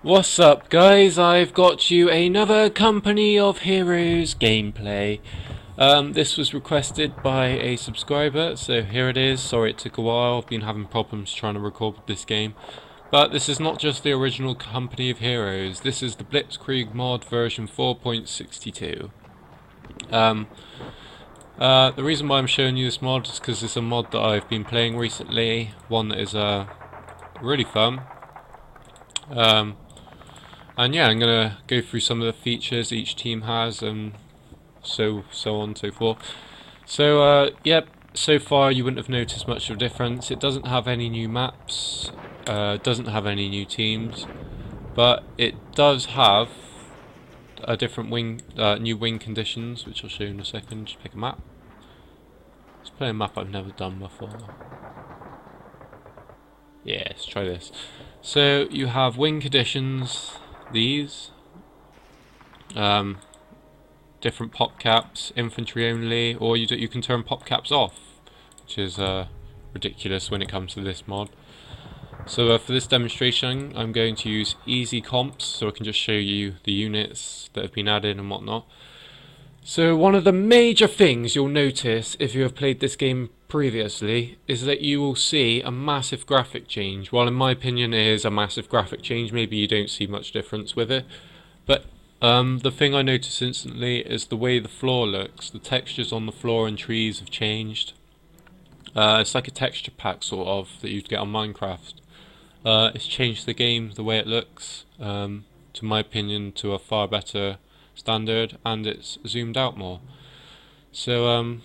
What's up, guys? I've got you another Company of Heroes gameplay. This was requested by a subscriber, so here it is. Sorry it took a while, I've been having problems trying to record this game. But this is not just the original Company of Heroes, this is the Blitzkreig Mod version 4.62. The reason why I'm showing you this mod is because it's a mod that I've been playing recently, one that is really fun. And yeah, I'm gonna go through some of the features each team has, and so on and so forth. So yep, so far you wouldn't have noticed much of a difference. It doesn't have any new maps, doesn't have any new teams, but it does have a different new wing conditions, which I'll show you in a second. Just pick a map. Let's play a map I've never done before. Yeah, let's try this. So you have wing conditions. These different pop caps, infantry only, or you can turn pop caps off, which is ridiculous when it comes to this mod. So for this demonstration I'm going to use easy comps, so I can just show you the units that have been added and whatnot. So one of the major things you'll notice if you have played this game previously is that you will see a massive graphic change. Well, in my opinion it is a massive graphic change. Maybe you don't see much difference with it, but the thing I noticed instantly is the way the floor looks. The textures on the floor and trees have changed. It's like a texture pack sort of that you'd get on Minecraft. It's changed the game, the way it looks, to my opinion, to a far better standard, and it's zoomed out more. So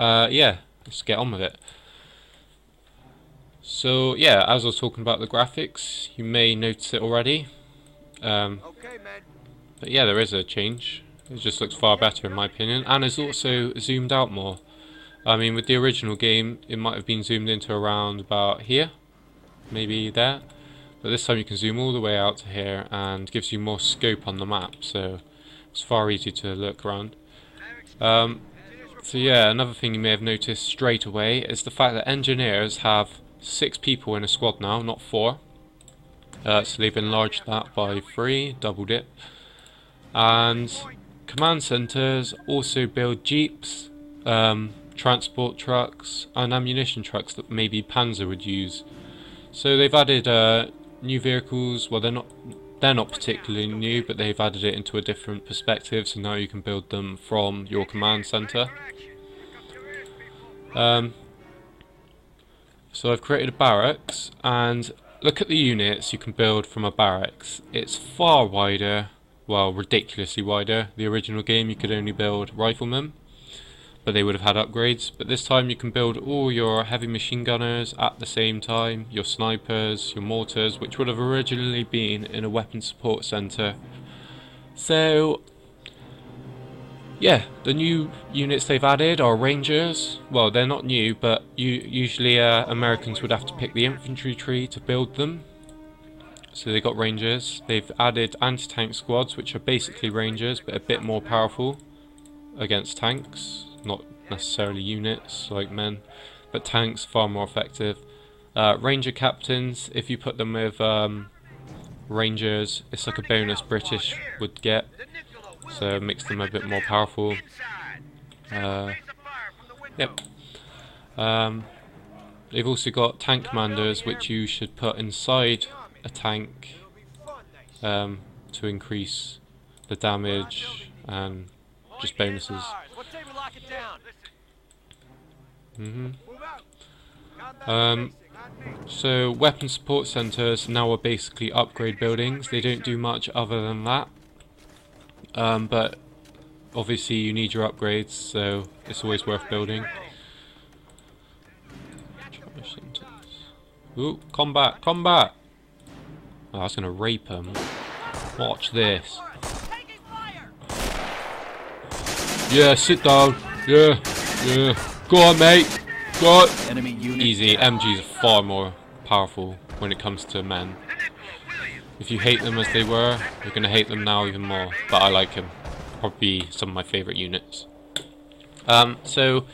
yeah, let's get on with it. So yeah, as I was talking about the graphics, you may notice it already. But yeah, there is a change. It just looks far better in my opinion, and it's also zoomed out more. I mean, with the original game it might have been zoomed into around about here, maybe there, but this time you can zoom all the way out to here and gives you more scope on the map, so it's far easier to look around. So yeah, another thing you may have noticed straight away is the fact that engineers have 6 people in a squad now, not 4. So they've enlarged that by 3, doubled it. And command centers also build jeeps, transport trucks and ammunition trucks that maybe Panzer would use. So they've added new vehicles. Well, they're not particularly new, but they've added it into a different perspective, so now you can build them from your command center. So I've created a barracks, and look at the units you can build from a barracks. It's far wider, well, ridiculously wider. The original game you could only build riflemen, but they would have had upgrades. But this time you can build all your heavy machine gunners at the same time, your snipers, your mortars, which would have originally been in a weapon support center. So yeah, the new units they've added are rangers. Well, they're not new, but usually Americans would have to pick the infantry tree to build them. So they got rangers. They've added anti-tank squads, which are basically rangers, but a bit more powerful against tanks. Not necessarily units like men, but tanks, far more effective. Ranger captains, if you put them with rangers, it's like a bonus British would get. So it makes them a bit more powerful. Yep. They've also got tank commanders, which you should put inside a tank to increase the damage and just bonuses. So weapon support centers now are basically upgrade buildings. They don't do much other than that. But obviously you need your upgrades, so it's always worth building. Ooh, combat, combat! Oh, I was gonna rape him. Watch this. Yeah, sit down. Yeah, yeah. Go on, mate. Go on. Easy. MGs are far more powerful when it comes to men. If you hate them as they were, you're going to hate them now even more. But I like them. Probably some of my favourite units. So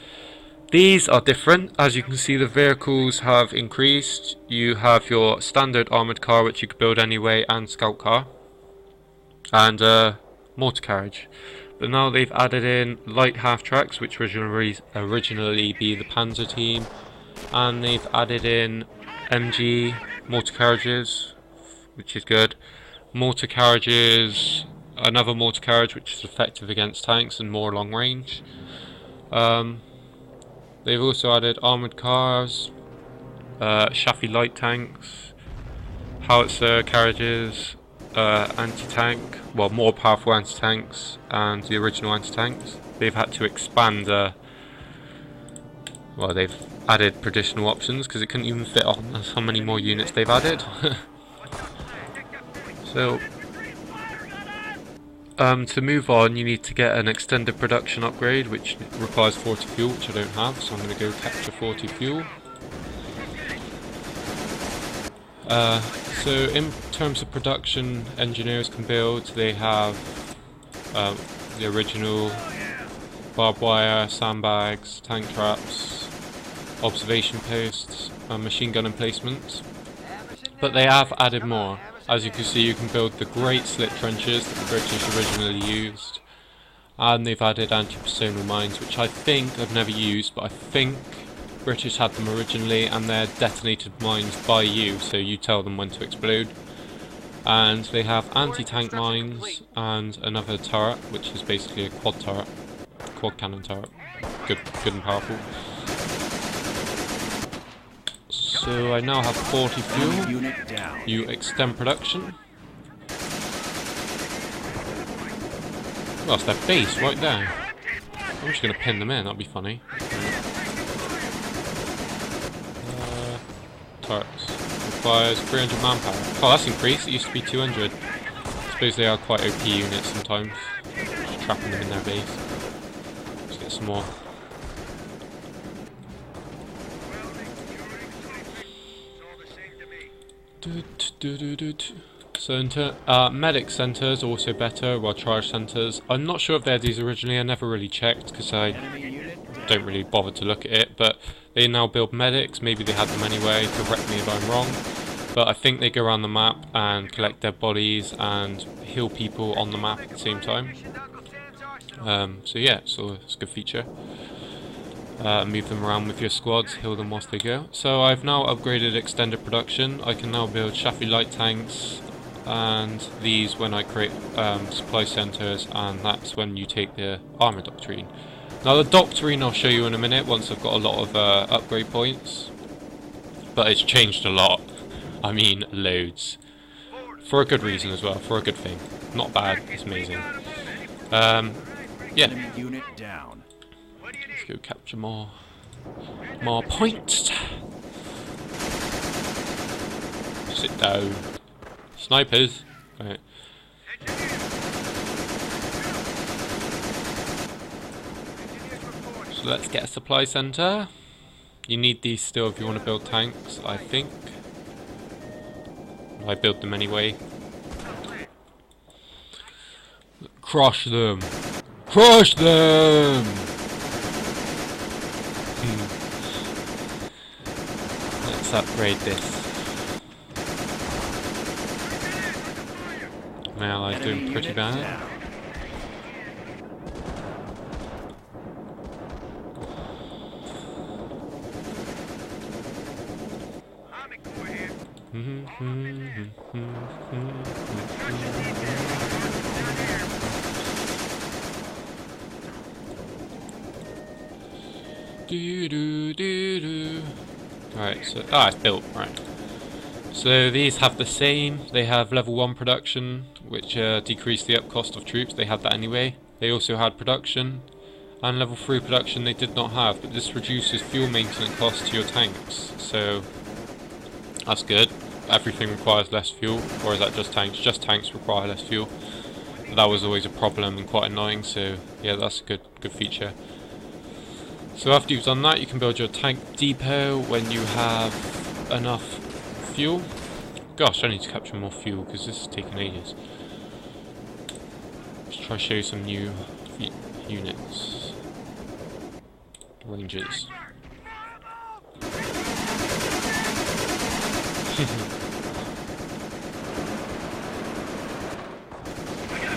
These are different. As you can see, the vehicles have increased. You have your standard armoured car, which you could build anyway, and scout car, and mortar carriage. But now they've added in light half tracks, which originally be the Panzer team, and they've added in MG mortar carriages, which is good. Mortar carriages, another mortar carriage which is effective against tanks and more long range. They've also added armoured cars, Chaffee light tanks, howitzer carriages, anti-tank, well, more powerful anti-tanks, and the original anti-tanks. They've had to expand, well, they've added additional options because it couldn't even fit on how many more units they've added. So, to move on, you need to get an extended production upgrade, which requires 40 fuel, which I don't have, so I'm going to go capture 40 fuel. So in terms of production, engineers can build. They have the original barbed wire, sandbags, tank traps, observation posts, and machine gun emplacements. But they have added more. As you can see, you can build the great slit trenches that the British originally used, and they've added anti-personnel mines, which I think I've never used, but I think British had them originally, and they're detonated mines by you, so you tell them when to explode. And they have anti-tank mines and another turret, which is basically a quad turret, quad cannon turret, good and powerful. So I now have 40 fuel. You extend production. Well, it's their base right there. I'm just going to pin them in, that'll be funny. Turrets. Requires 300 manpower. Oh, that's increased. It used to be 200. I suppose they are quite OP units sometimes. Just trapping them in their base. Let's get some more. So medic centres are also better, while charge centres, I'm not sure if they're these originally. I never really checked because I don't really bother to look at it, but they now build medics. Maybe they had them anyway, correct me if I'm wrong, but I think they go around the map and collect dead bodies and heal people on the map at the same time. So yeah, so it's a good feature. Move them around with your squads, heal them whilst they go. So I've now upgraded extended production. I can now build Chaffee light tanks, and these when I create supply centres, and that's when you take the armour doctrine. Now the doctrine I'll show you in a minute once I've got a lot of upgrade points, but it's changed a lot. I mean loads. For a good reason as well, for a good thing. Not bad, it's amazing. Yeah. Let's go capture more points. Sit down. Snipers. Right. So let's get a supply centre. You need these still if you want to build tanks, I think. I build them anyway. Crush them! Crush them! Let's upgrade this. My ally's doing pretty bad. Right, so it's built, right. So these have the same, they have level 1 production, which decreased the up cost of troops. They had that anyway. They also had production, and level 3 production they did not have, but this reduces fuel maintenance costs to your tanks, so that's good. Everything requires less fuel, or is that just tanks? Just tanks require less fuel. But that was always a problem and quite annoying, so yeah, that's a good feature. So after you've done that, you can build your tank depot when you have enough fuel. Gosh, I need to capture more fuel because this is taking ages. Let's try to show you some new units. Rangers.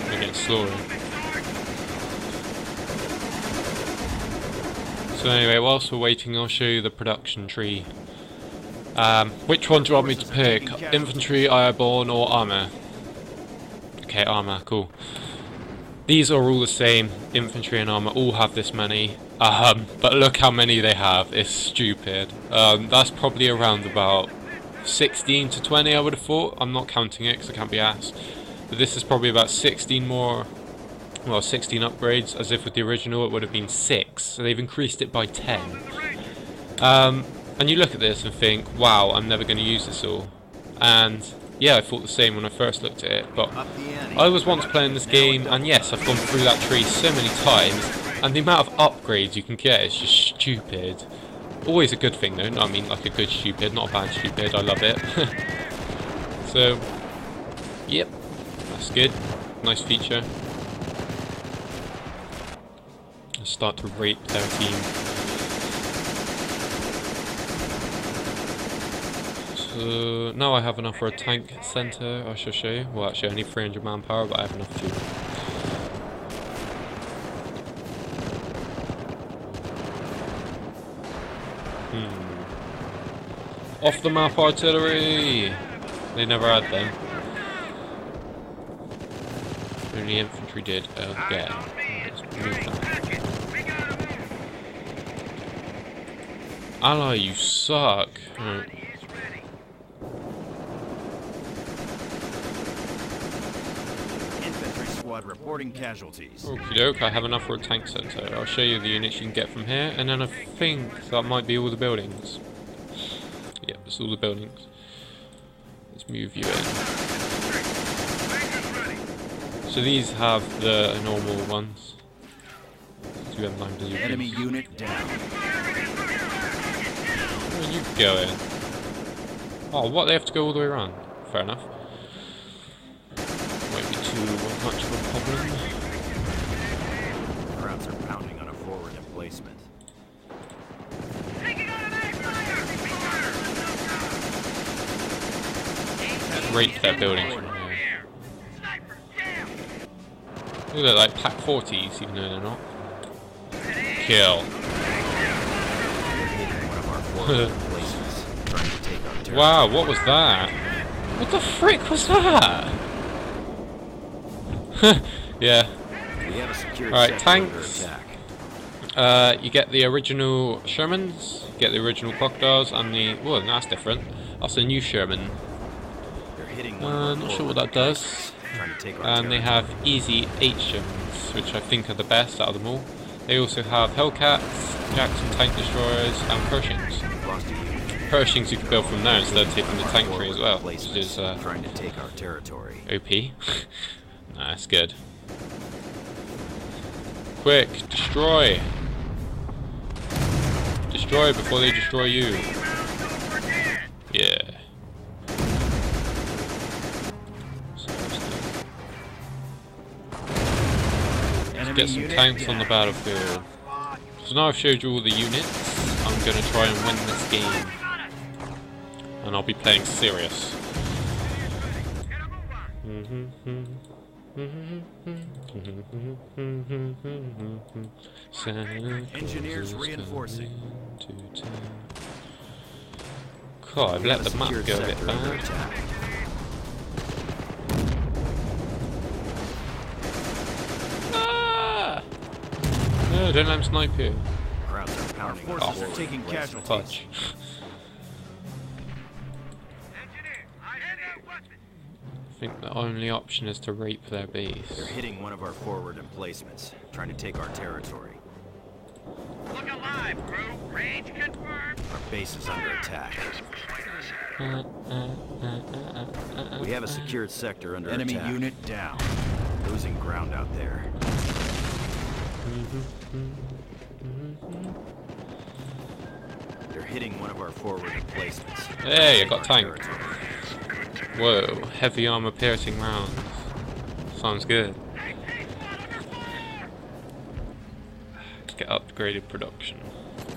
We're getting slaughtered. So anyway, whilst we're waiting, I'll show you the production tree. Which one do you want me to pick? Infantry, airborne, or armour? Okay, armour, cool. These are all the same. Infantry and armour all have this many. But look how many they have. It's stupid. That's probably around about 16 to 20, I would have thought. I'm not counting it because I can't be asked. But this is probably about 16 more. Well, 16 upgrades, as if with the original it would have been 6. So they've increased it by 10. And you look at this and think, wow, I'm never going to use this all. And yeah, I thought the same when I first looked at it. But I was once playing this game, and yes, I've gone through that tree so many times. And the amount of upgrades you can get is just stupid. Always a good thing though, I mean like a good stupid, not a bad stupid, I love it. So, yep, that's good. Nice feature. Let's start to rape their team. So, now I have enough for a tank centre, I shall show you. Well actually I need 300 manpower, but I have enough too. Off the map artillery! They never had them. Only infantry did again. Let's move that. Ally, you suck! Right. Infantry squad reporting casualties. Okie doke, I have enough for a tank centre. I'll show you the units you can get from here, and then I think that might be all the buildings. Yep, it's all the buildings. Let's move you in. So these have the normal ones. So you have 9 bazookas. Enemy unit down. Where are you going? Oh, what? They have to go all the way around. Fair enough. Won't be too much of a problem. Crowds are pounding on a forward emplacement. Rape their buildings from here. Look, they're like Pack 40s, even though they're not. Kill. Wow, what was that? What the frick was that? Yeah. Alright, tanks. You get the original Shermans, you get the original crocodiles, and the... Whoa, that's different. That's a new Sherman. Not sure what that does. And they have easy Hms, which I think are the best out of them all. They also have Hellcats, Jackson tank destroyers, and Pershings. Pershings you can build from there instead of taking the tank tree as well, which is trying to take our territory. OP. Nah, that's good. Quick, destroy! Destroy before they destroy you. Yeah. Get some tanks on the battlefield. So now I've showed you all the units, I'm going to try and win this game. And I'll be playing serious. Engineers reinforcing. God, I've let the map go a bit bad. No, don't let him snipe you. Crowds are pounding. Our forces are taking casualties. Touch. I think the only option is to rape their base. They're hitting one of our forward emplacements, trying to take our territory. Look alive, crew. Range confirmed. Our base is under attack. We have a secured sector under attack. Enemy unit down. Losing ground out there. They're hitting one of our forward emplacements. Hey, I got tanked. Whoa, heavy armor piercing rounds. Sounds good. Let's get upgraded production.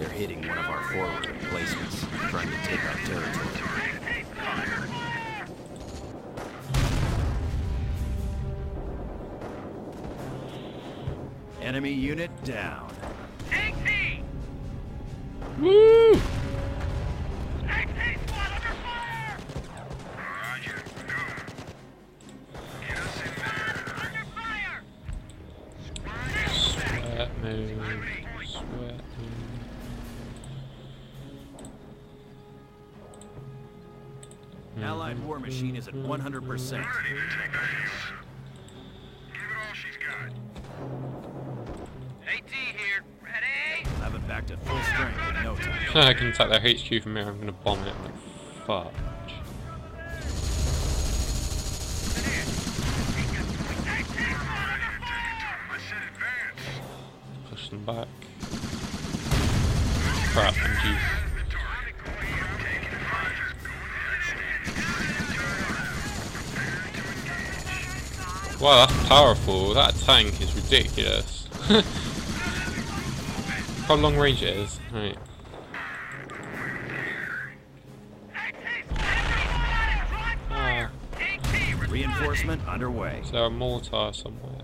They're hitting one of our forward emplacements, trying to take our territory. Enemy unit down. AT! Woo! AT squad under fire! Roger. Get us in there. Under fire! Sweat move. Sweat move. Allied war machine is at 100%. Ready to take base. Give it all she's got. AT here. Ready? We'll have it back to full strength in no time. I can attack their HQ from here. I'm gonna bomb it. Like, fuck. Push them back. Crap, MG. Wow, that's powerful. That tank is ridiculous. How long range it is. Right. Ah, Reinforcement underway. is there a mortar somewhere?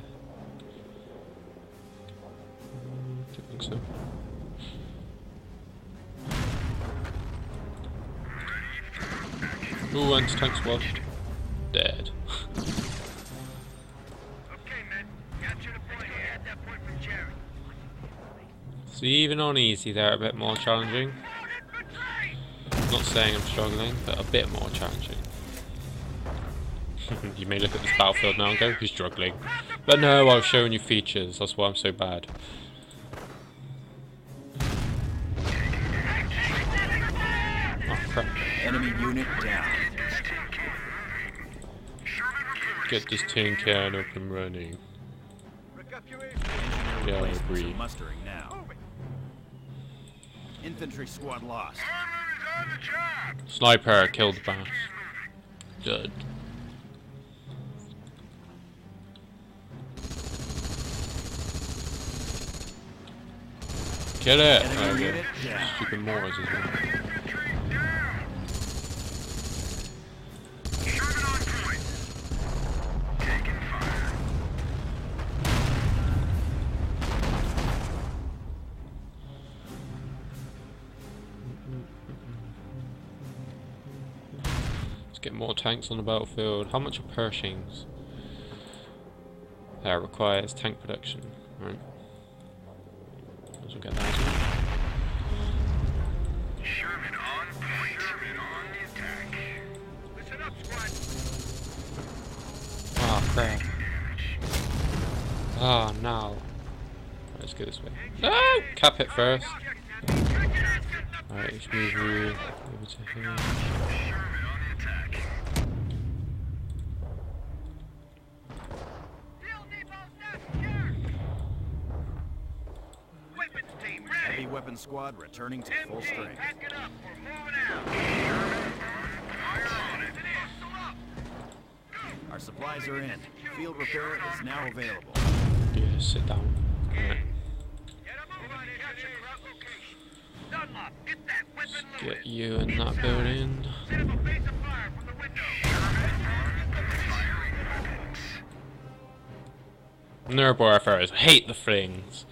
Don't think so. Ooh, anti-tank squad. Dead. Okay, men. Capture the point here. At that point from Jerry. So even on easy they're a bit more challenging. Not saying I'm struggling, but a bit more challenging. You may look at this battlefield now and go, he's struggling. But no, I was showing you features, that's why I'm so bad. Oh crap. Enemy unit down. Get this tin can up and running. Yeah, I agree. Mustering now. Infantry squad lost. Sniper killed the boss. Good. Kill it! Enemy Okay. unit down. Stupid mortars as well. Let's get more tanks on the battlefield. How much are Pershings? That requires tank production. Right. We'll get that. Sherman on point. Sherman on the attack. Listen up, squad. Ah, crap. Ah, no. Let's go this way. No! Cap it first. Alright, let's move you over to here. Sherman on the attack. Field depots not secure. Weapons team ready. Heavy weapon squad returning to full MG, strength. pack it up. We're moving out. Sherman fire on it. Our supplies are in. Field repair is now available. Yeah, sit down. Alright, Dunlop, get that weapon loaded. get you in that building. Set up a base of fire from the window. Nuremberg Fires. Hate the things.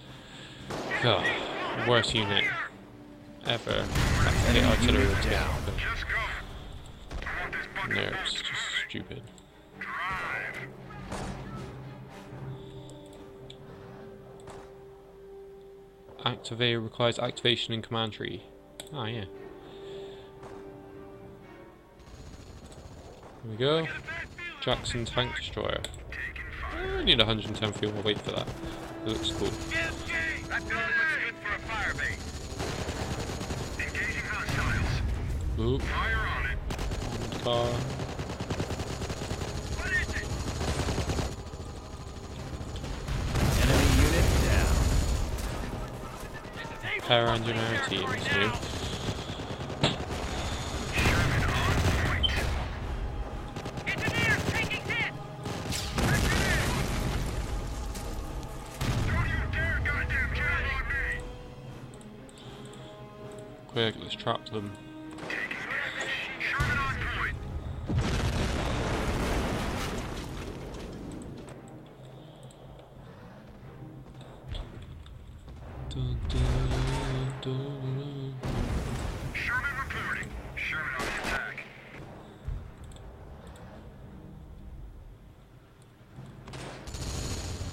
God, worst unit ever. That's the artillery was getting. Just go. I want this bucket Nerves, just stupid. drive. Activate requires activation in command tree. Ah, yeah. Here we go. Jackson tank destroyer. I need 110 fuel. I'll wait for that. It looks cool. That building looks good for a fire base. Engaging hostiles. Oop. Fire on it. Car. What is it? Enemy unit down. Power engineer team is new. Sherman on point. Engineers taking hit. Don't you dare goddamn kill on me. quick. Let's trap them. Sherman on point. Dun, dun, dun, dun. Sherman reporting. Sherman on the attack.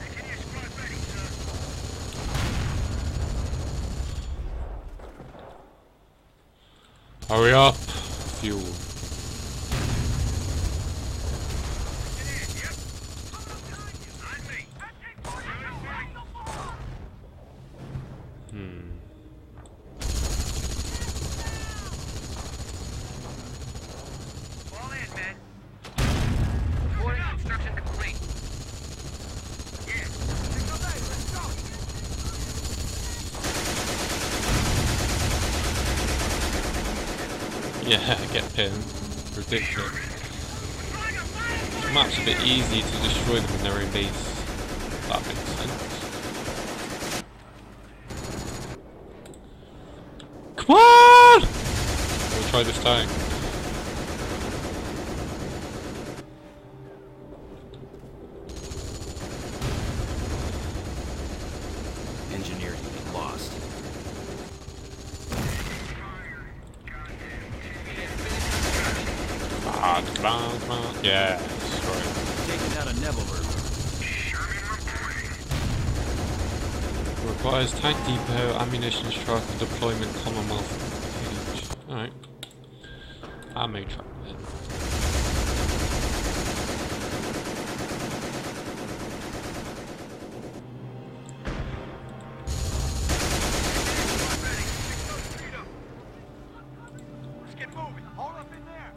Continue squad ready, sir. Hurry up! Fuel. Yep. On me. Fall in, men. Reporting construction complete. Yeah. Let's go. Yeah, get pinned. Ridiculous. The map's a bit easy to destroy them in their own base. That makes sense. Come on! We'll try this time. Engineer unit lost. Come on. Yeah, destroy it. Taking out a Nebelberg. Requires tank depot, ammunition truck, and deployment Commonwealth page. Alright. Ammo truck then. Let's get moving. Hold up in there.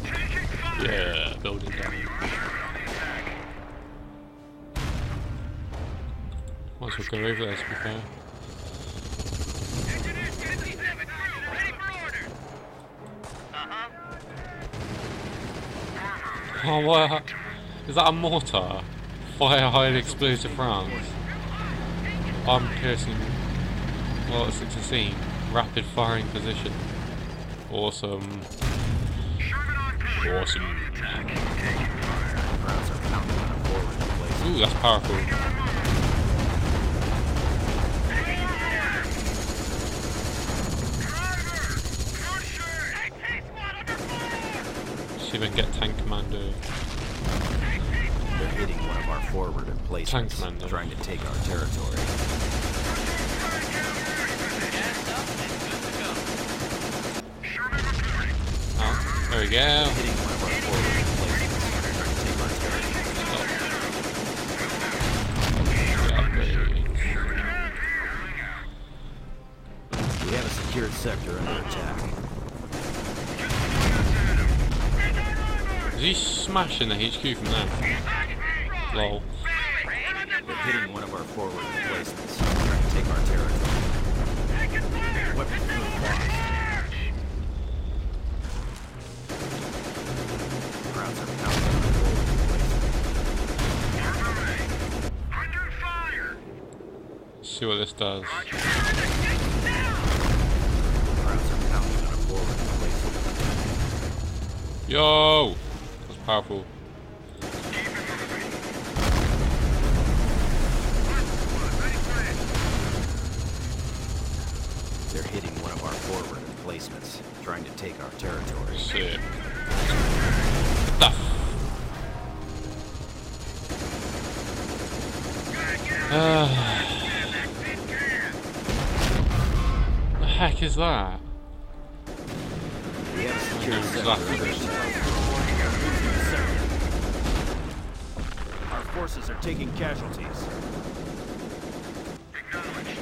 Taking fire. Yeah, building down. Sherman on the attack. Might as well go over there to be fair. Engineers, get 57 through. Ready for orders. Oh, what? Is that a mortar? Fire highly explosive rounds. Armed piercing. Well, it's 16. Rapid firing position. Awesome. Sherman on point. Awesome. On the attack. Taking fire. Crowds are pounding on a forward place. Ooh, that's powerful. See if I can get tank commando. They're hitting one of our forward emplacements, Tank commander. trying to take our territory. Oh, there we go. Hitting one of our forward emplacements, trying to take our territory. Yeah, We have a secured sector under attack. is he smashing the HQ from there? Lol. They're hitting one of our forward emplacements, trying to take our territory. Weapon fuel lost. Crowds are pounding on a forward emplacement. Under fire. See what this does. Roger. Crowds are pounding on a forward emplacement. Yo! That's powerful. They're hitting one of our forward emplacements, trying to take our territory. Sick. Stuff. The heck is that? We have a secured I know sector exactly. under attack. Our forces are taking casualties. Acknowledged.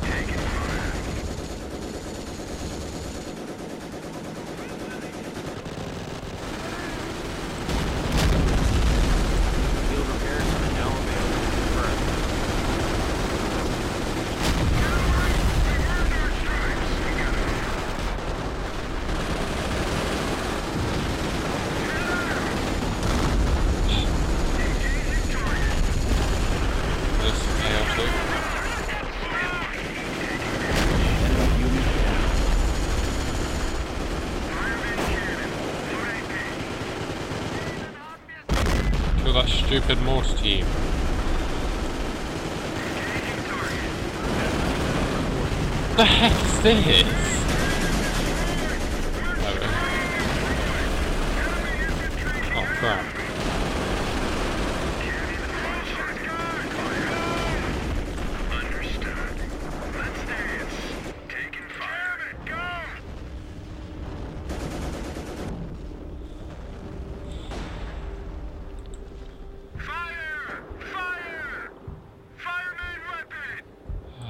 Taking fire. Field repairs are now available. Confirmed. Stupid Morse team. What the heck is this? Oh crap.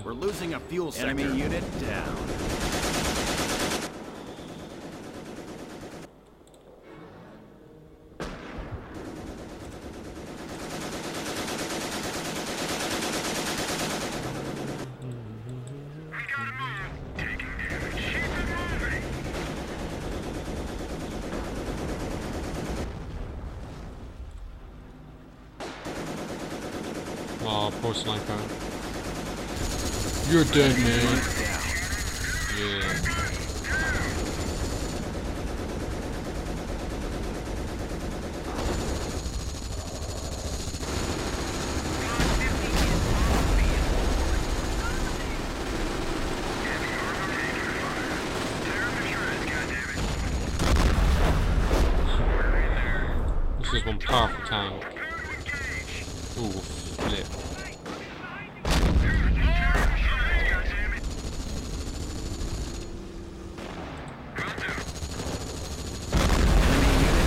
We're losing a fuel sector. Enemy unit down. Oh, poor sniper. You're dead, man. Yeah. This is one powerful tank. Ooh, flip.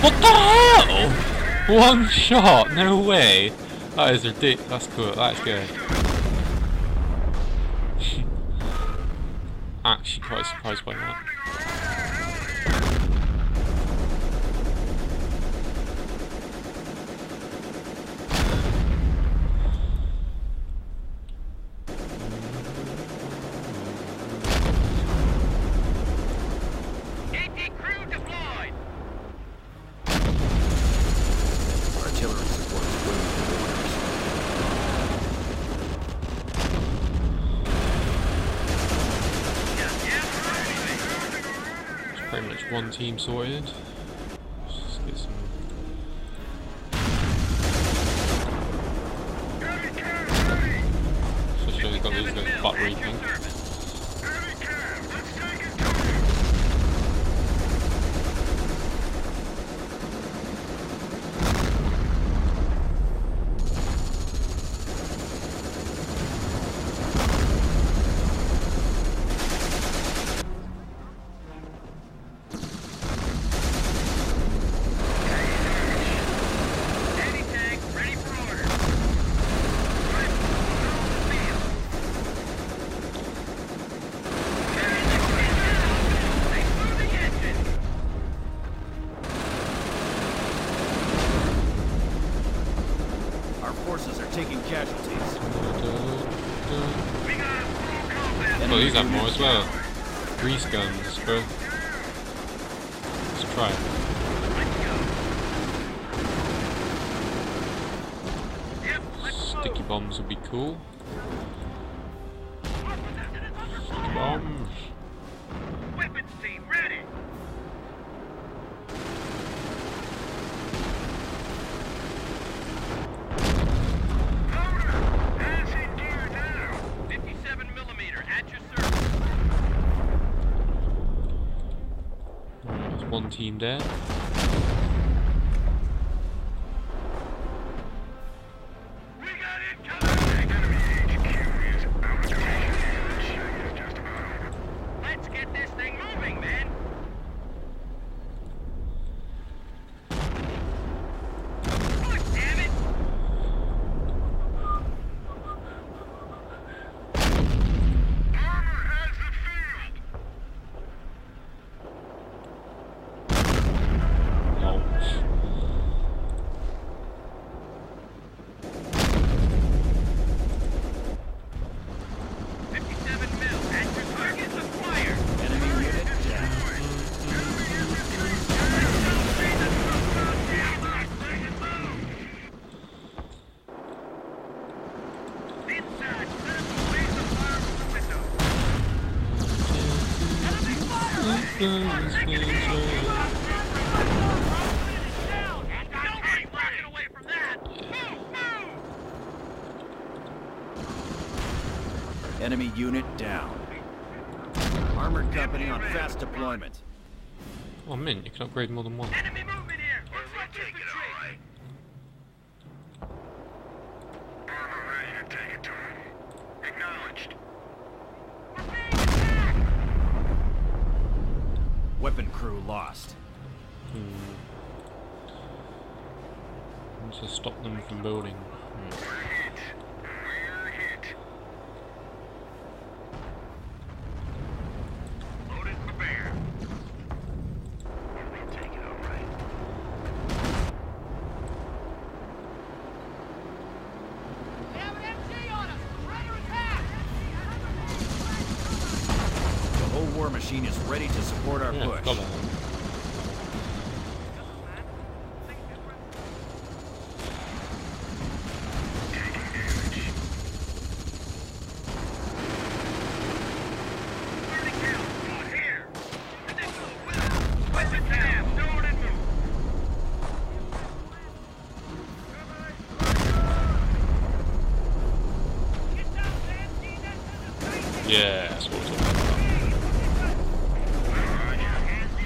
What the hell? One shot? No way. That is ridiculous. That's cool. That's good. Actually quite surprised by that. Pretty much one team sorted. Just get some. Especially we've got these guys butt reaping. Taking casualties. Well, these have more as well. Grease guns, bro. Let's try it. Sticky bombs would be cool. Sticky bombs. Weapons team ready. One team dead. We got it coming. Enemy HQ is out of commission. Just about over. Let's get this thing moving, man. Oh, damn it! Armor has the field. No. 57 mil. Active targets acquired. Enemy unit down. Inside. Set up a base of fire from the window. Enemy fire! Don't keep walking away from that. Move! Enemy unit down. Armored company on fast deployment. Oh, mint, you can upgrade more than one. Enemy movement here! Looks like infantry! Armor ready to take it to him. Acknowledged. We're being attacked! Weapon crew lost. To stop them from building. We're hit. We're hit. Loaded for bear. We'll take it all right. They have an MG on us! We're under attack! The whole war machine is ready to support our Yeah, push. got that. Yeah, that's what we're talking about.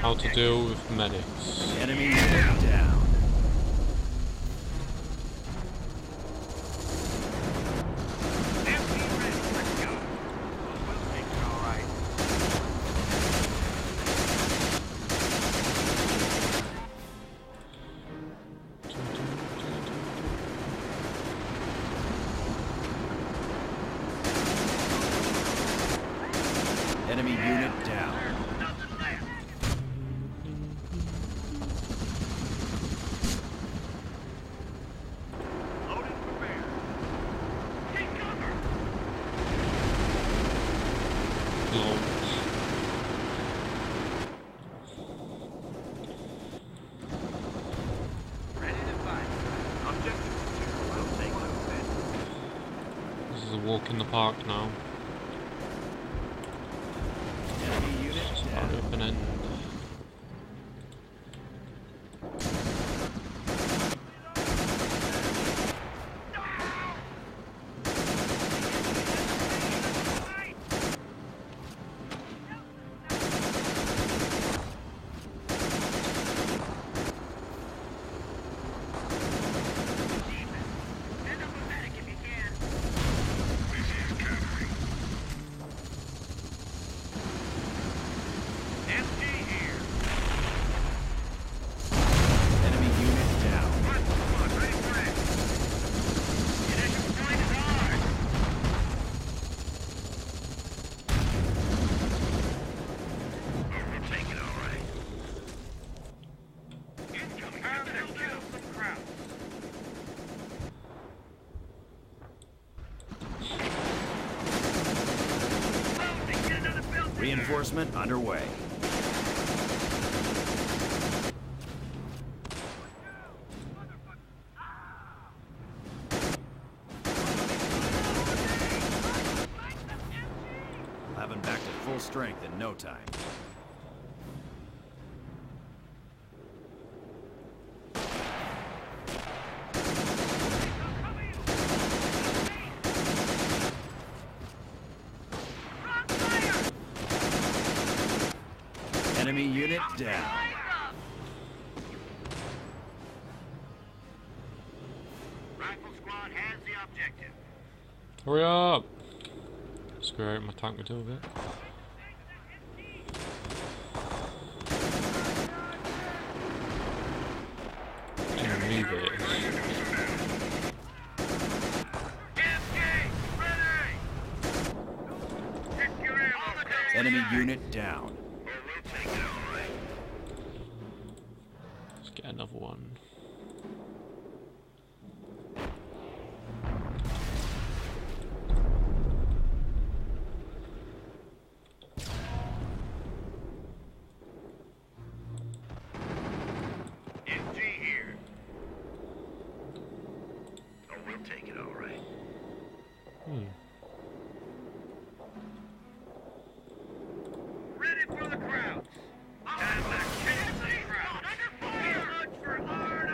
How to deal with medics. Enemy unit down. Enemy unit down. Lol. This is a walk in the park now. Enemy unit Just down. about open end. Enemy unit down. Reinforcement underway. We'll have him back to full strength in no time. Enemy unit down. Rifle squad has the objective. Hurry up! Screw out my tank with a little bit. And move it. Enemy unit down. Let's get another one. MG here. Oh, we'll take it all right. Ready for the crowd. Time to kill the crowd. Look for order.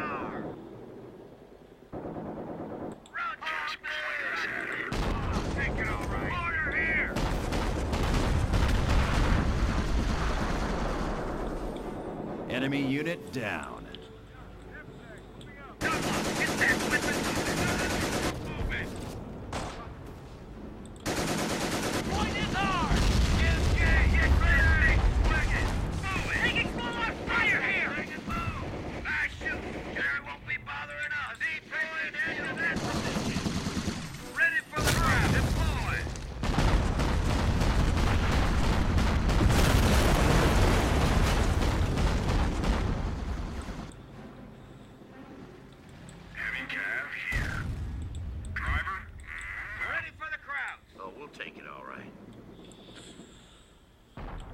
Enemy unit down. Come on, get that weapon. Move it. Point is ours! Get ready. Swag it. Move it. Taking full on fire here! Make it move. Ah, shoot. Sure won't be bothering us. Deployed into that position. Ready for the ground. Deploy. Heavy cav here. Driver? Ready for the crowd. Oh, we'll take it all right.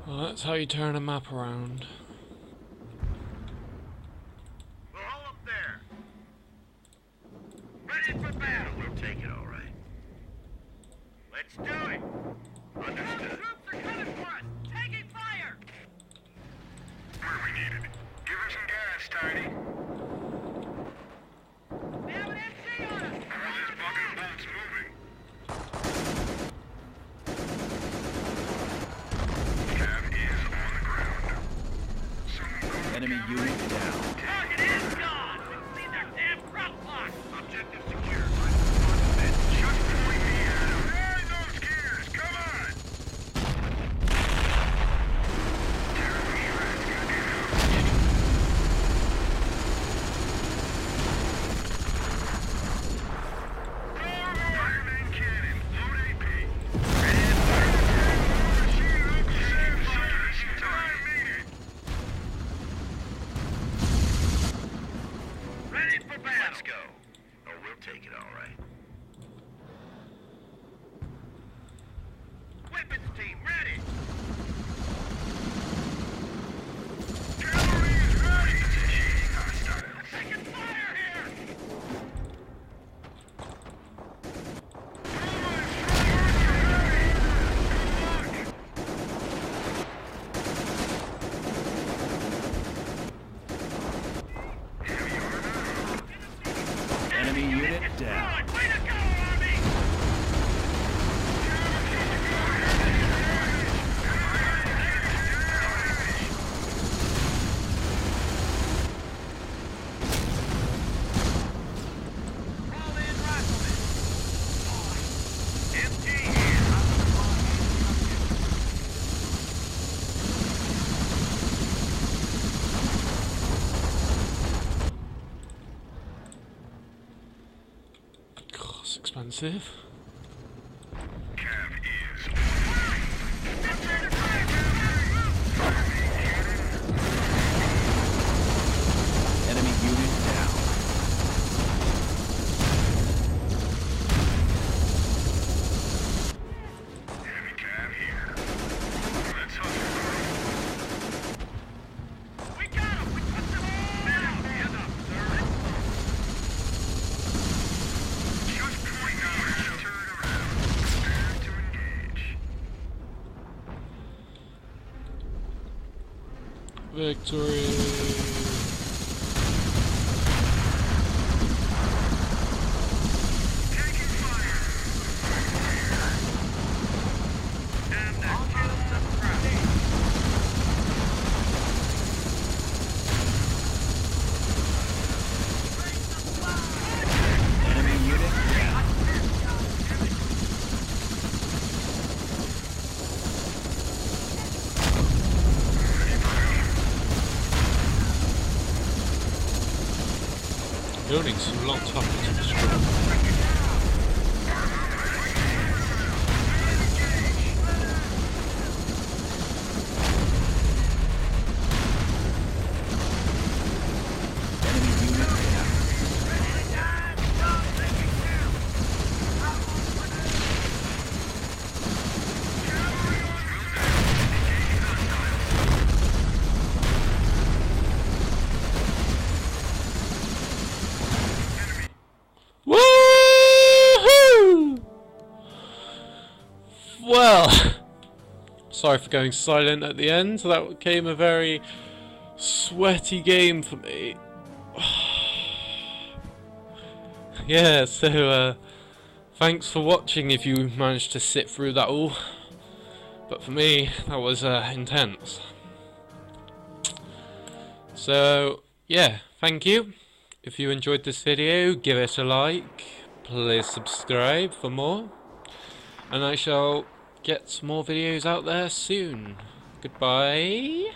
Well, that's how you turn a map around. We'll hold up there. Ready for battle. We'll take it all right. Let's do it. Understood. Troops are coming for us! Taking fire! Where we needed. Give her some gas, Tiny. We have an MC on us! How's this bucket of bolts moving? Cav is on the ground. Someone go Enemy unit down. Target is gone! We've seen their damn crop block! Objective secure. Just point me at him. Hey, those gears, come on! Terrible shreds, goddamn. Fireman cannon, load AP. Ready for battle. Let's go. Oh, we'll take it all right. Weapons team, ready. Cavalry is ready. Initiating hostiles. Taking fire here! Enemy unit down. Way to go, Army! Call in riflemen. MG here. God, it's expensive. Cav is Enemy unit down. heavy cav here. Let's hustle. We got him! We took them all down! Hands up, sir. Just point now and turn around. Prepare to engage. Victory! Taking fire. Time to kill the crowd. Enemy unit down. Buildings are a lot tougher to destroy. Enemy unit down. Woohoo! Well, sorry for going silent at the end. That became a very sweaty game for me. Yeah, so thanks for watching if you managed to sit through that all. But for me, that was intense. So yeah, thank you. If you enjoyed this video, give it a like, please subscribe for more, and I shall get some more videos out there soon. Goodbye.